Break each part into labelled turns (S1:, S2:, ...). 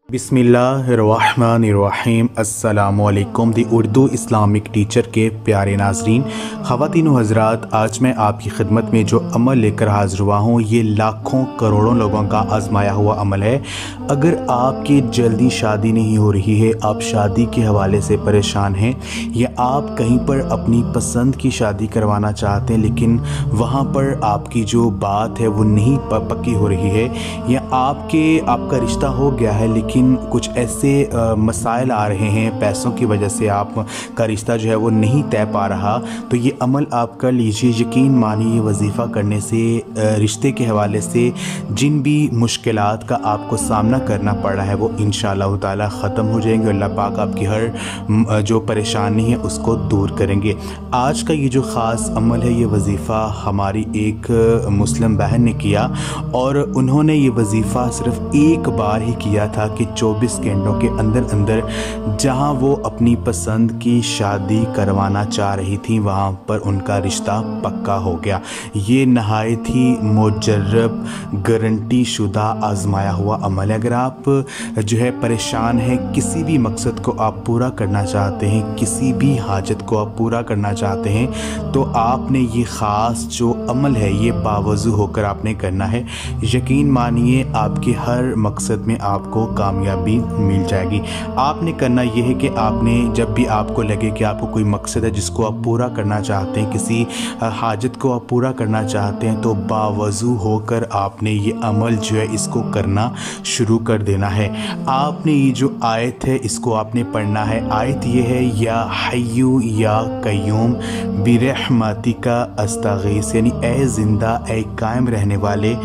S1: बिस्मिल्लाहिर्रहमानिर्रहीम। अस्सलामुअलैकुम। दी Urdu Islamic teacher के प्यारे नाजरीन, ख़वातीन व हज़रात, आज मैं आपकी खिदमत में जो अमल लेकर हाज़िर हुआ हूँ ये लाखों करोड़ों लोगों का आजमाया हुआ अमल है। अगर आपकी जल्दी शादी नहीं हो रही है, आप शादी के हवाले से परेशान हैं, या आप कहीं पर अपनी पसंद की शादी करवाना चाहते हैं लेकिन वहाँ पर आपकी जो बात है वो नहीं पक्की हो रही है, या आपका रिश्ता हो गया है लेकिन कुछ ऐसे मसाइल आ रहे हैं, पैसों की वजह से आपका रिश्ता जो है वो नहीं तय पा रहा, तो ये अमल आप कर लीजिए। यकीन मानिए वजीफ़ा करने से रिश्ते के हवाले से जिन भी मुश्किलात का आपको सामना करना पड़ रहा है वो इंशाअल्लाह ताला ख़त्म हो जाएंगे। अल्लाह पाक आपकी हर जो परेशानी है उसको दूर करेंगे। आज का ये जो ख़ास अमल है, ये वजीफ़ा हमारी एक मुस्लिम बहन ने किया और उन्होंने ये वजीफ़ा सिर्फ़ एक बार ही किया था कि 24 घंटों के अंदर अंदर जहां वो अपनी पसंद की शादी करवाना चाह रही थी वहां पर उनका रिश्ता पक्का हो गया। ये नहायत ही मुजर्रब, गारंटी शुदा, आजमाया हुआ अमल है। अगर आप जो है परेशान हैं, किसी भी मकसद को आप पूरा करना चाहते हैं, किसी भी हाजत को आप पूरा करना चाहते हैं, तो आपने ये ख़ास जो अमल है ये बावजू होकर आपने करना है। यकीन मानिए आपके हर मकसद में आपको कामयाबी मिल जाएगी। आपने करना यह है कि आपने जब भी आपको लगे कि आपको कोई मकसद है जिसको आप पूरा करना चाहते हैं, किसी हाजत को आप पूरा करना चाहते हैं, तो बावजू होकर आपने ये अमल जो है इसको करना शुरू कर देना है। आपने ये जो आयत है इसको आपने पढ़ना है। आयत ये है, या हय्यू या कय्यूम बिरहमतिका अस्तगीस, यानी ए ज़िंदा ए कायम रहने वाले,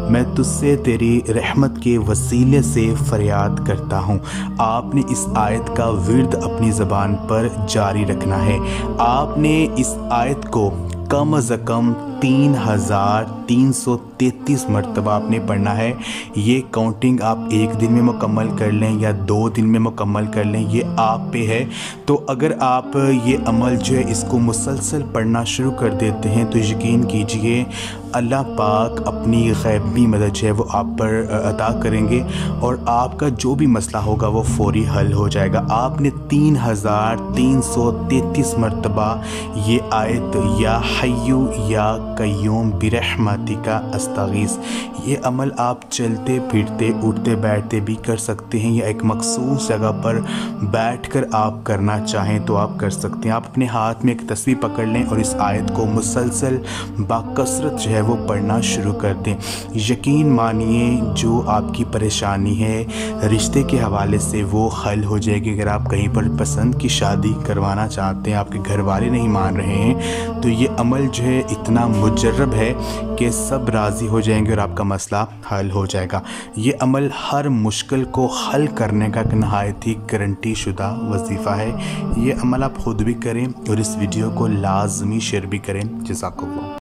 S1: मैं तुझसे तेरी रहमत के वसीले से फरियाद करता हूँ। आपने इस आयत का विर्द अपनी ज़बान पर जारी रखना है। आपने इस आयत को कम अज़ कम 3333 मरतबा आपने पढ़ना है। ये काउंटिंग आप एक दिन में मुकम्मल कर लें या 2 दिन में मुकम्मल कर लें, ये आप पे है। तो अगर आप ये अमल जो है इसको मुसलसल पढ़ना शुरू कर देते हैं तो यकीन कीजिए अल्लाह पाक अपनी गैबी मदद जो है वो आप पर अता करेंगे और आपका जो भी मसला होगा वो फौरी हल हो जाएगा। आपने 3333 मरतबा ये आयत, या हय्यू या कय्यूम बिरहमतिका अस्तगीस, ये अमल आप चलते फिरते उठते बैठते भी कर सकते हैं, या एक मखसूस जगह पर बैठकर आप करना चाहें तो आप कर सकते हैं। आप अपने हाथ में एक तस्बीह पकड़ लें और इस आयत को मुसलसल बाकसरत जो है वो पढ़ना शुरू कर दें। यकीन मानिए जो आपकी परेशानी है रिश्ते के हवाले से वो हल हो जाएगी। अगर आप कहीं पर पसंद की शादी करवाना चाहते हैं, आपके घर वाले नहीं मान रहे हैं, तो ये अमल जो है इतना मुजर्रब है कि सब राज़ी हो जाएंगे और आपका मसला हल हो जाएगा। ये अमल हर मुश्किल को हल करने का एक नहायत ही गारंटी शुदा वजीफ़ा है। ये अमल आप ख़ुद भी करें और इस वीडियो को लाजमी शेयर भी करें। जज़ाकल्लाह।